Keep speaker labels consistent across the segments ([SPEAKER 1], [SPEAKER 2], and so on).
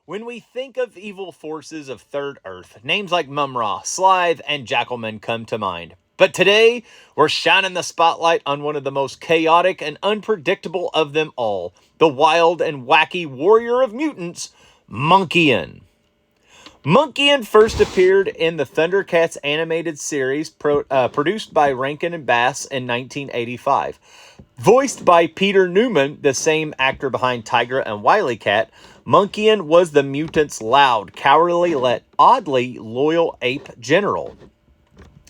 [SPEAKER 1] When we think of evil forces of Third Earth, names like Mumra, Slithe, and Jackalman come to mind. But today, we're shining the spotlight on one of the most chaotic and unpredictable of them all, the wild and wacky warrior of mutants, Monkian. Monkian first appeared in the Thundercats animated series produced by Rankin and Bass in 1985. Voiced by Peter Newman, the same actor behind Tigra and Wily Cat, Monkian was the mutant's loud, cowardly, yet oddly loyal ape general.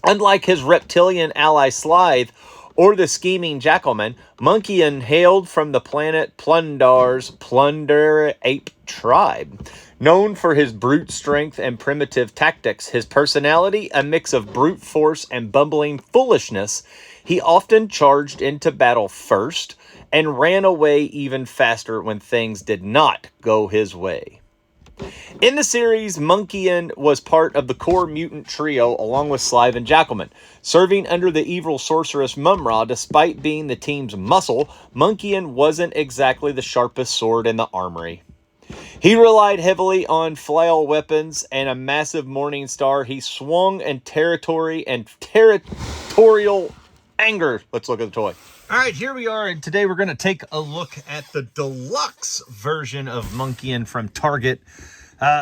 [SPEAKER 1] Unlike his reptilian ally Slithe or the scheming Jackalman, Monkian hailed from the planet Plundar's Plunder Ape tribe. Known for his brute strength and primitive tactics, his personality, a mix of brute force and bumbling foolishness, he often charged into battle first and ran away even faster when things did not go his way. In the series, Monkian was part of the core mutant trio along with Slithe and Jackalman. Serving under the evil sorceress Mumra, despite being the team's muscle, Monkian wasn't exactly the sharpest sword in the armory. He relied heavily on flail weapons and a massive morning star. He swung in territorial anger. Let's look at the toy. All right, here we are, and today we're going to take a look at the deluxe version of Monkian from Target.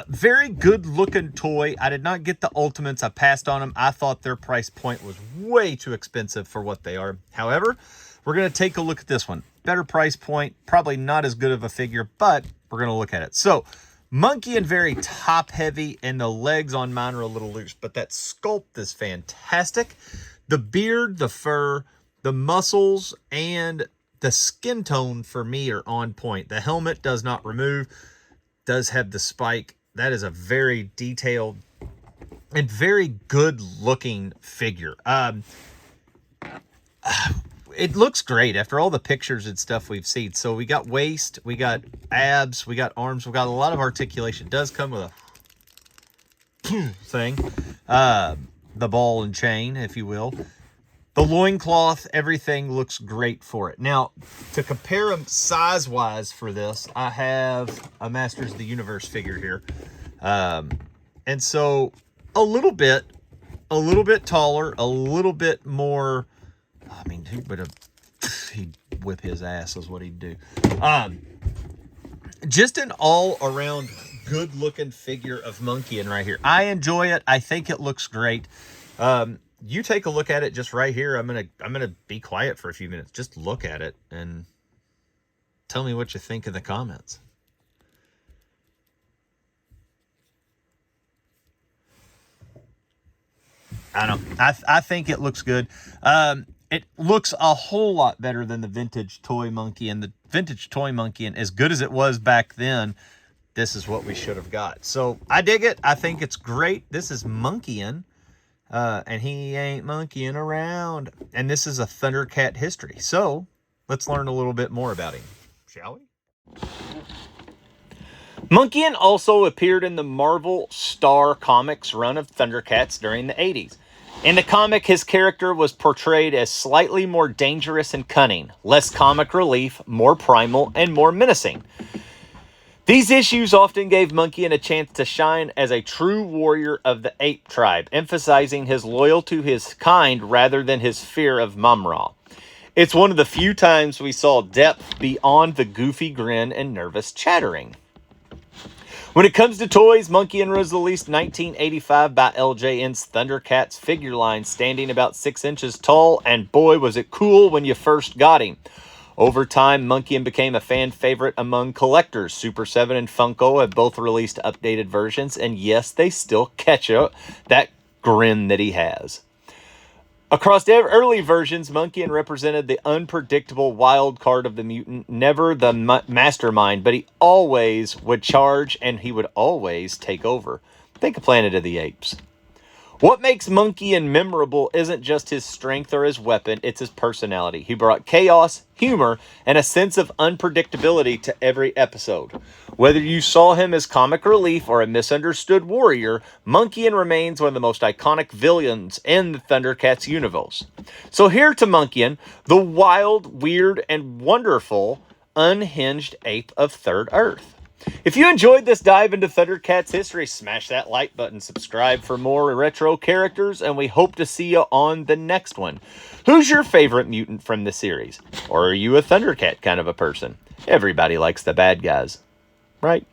[SPEAKER 1] Very good looking toy. I did not get the Ultimates. I passed on them. I thought their price point was way too expensive for what they are. However, we're going to take a look at this one. Better price point, probably not as good of a figure, but we're going to look at it. So, Monkian very top heavy, and the legs on mine are a little loose, but that sculpt is fantastic. The beard, the fur, the muscles, and the skin tone for me are on point. The helmet does not remove, does have the spike. That is a very detailed and very good looking figure. It looks great after all the pictures and stuff we've seen. So we got waist, we got abs, we got arms, we got a lot of articulation. It does come with a thing, the ball and chain, if you will. The loincloth, everything looks great for it. Now, to compare them size-wise for this, I have a Masters of the Universe figure here. And so, a little bit taller, a little bit more, I mean, he'd whip his ass is what he'd do. Just an all-around good-looking figure of Monkian right here. I enjoy it. I think it looks great. You take a look at it just right here. I'm gonna be quiet for a few minutes. Just look at it and tell me what you think in the comments. I don't know. I think it looks good. It looks a whole lot better than the vintage Toy Monkey, and the vintage Toy Monkey, and as good as it was back then, this is what we should have got. So I dig it. I think it's great. This is Monkian. And he ain't monkeying around. And this is a Thundercat history. So, let's learn a little bit more about him, shall we? Monkian also appeared in the Marvel Star Comics run of Thundercats during the 80s. In the comic, his character was portrayed as slightly more dangerous and cunning, less comic relief, more primal, and more menacing. These issues often gave Monkian a chance to shine as a true warrior of the ape tribe, emphasizing his loyalty to his kind rather than his fear of Mumra. It's one of the few times we saw depth beyond the goofy grin and nervous chattering. When it comes to toys, Monkian was released 1985 by LJN's Thundercats figure line, standing about 6 inches tall, and boy was it cool when you first got him. Over time, Monkian became a fan favorite among collectors. Super 7 and Funko have both released updated versions, and yes, they still catch that grin that he has. Across early versions, Monkian represented the unpredictable wild card of the mutant, never the mastermind, but he always would charge and he would always take over. Think of Planet of the Apes. What makes Monkian memorable isn't just his strength or his weapon, it's his personality. He brought chaos, humor, and a sense of unpredictability to every episode. Whether you saw him as comic relief or a misunderstood warrior, Monkian remains one of the most iconic villains in the Thundercats universe. So here to Monkian, the wild, weird, and wonderful, unhinged ape of Third Earth. If you enjoyed this dive into Thundercats history, smash that like button, subscribe for more retro characters, and we hope to see you on the next one. Who's your favorite mutant from the series? Or are you a Thundercat kind of a person? Everybody likes the bad guys, right?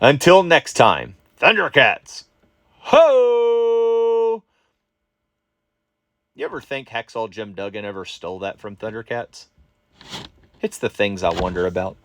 [SPEAKER 1] Until next time, Thundercats! Ho! You ever think Hacksaw Jim Duggan ever stole that from Thundercats? It's the things I wonder about.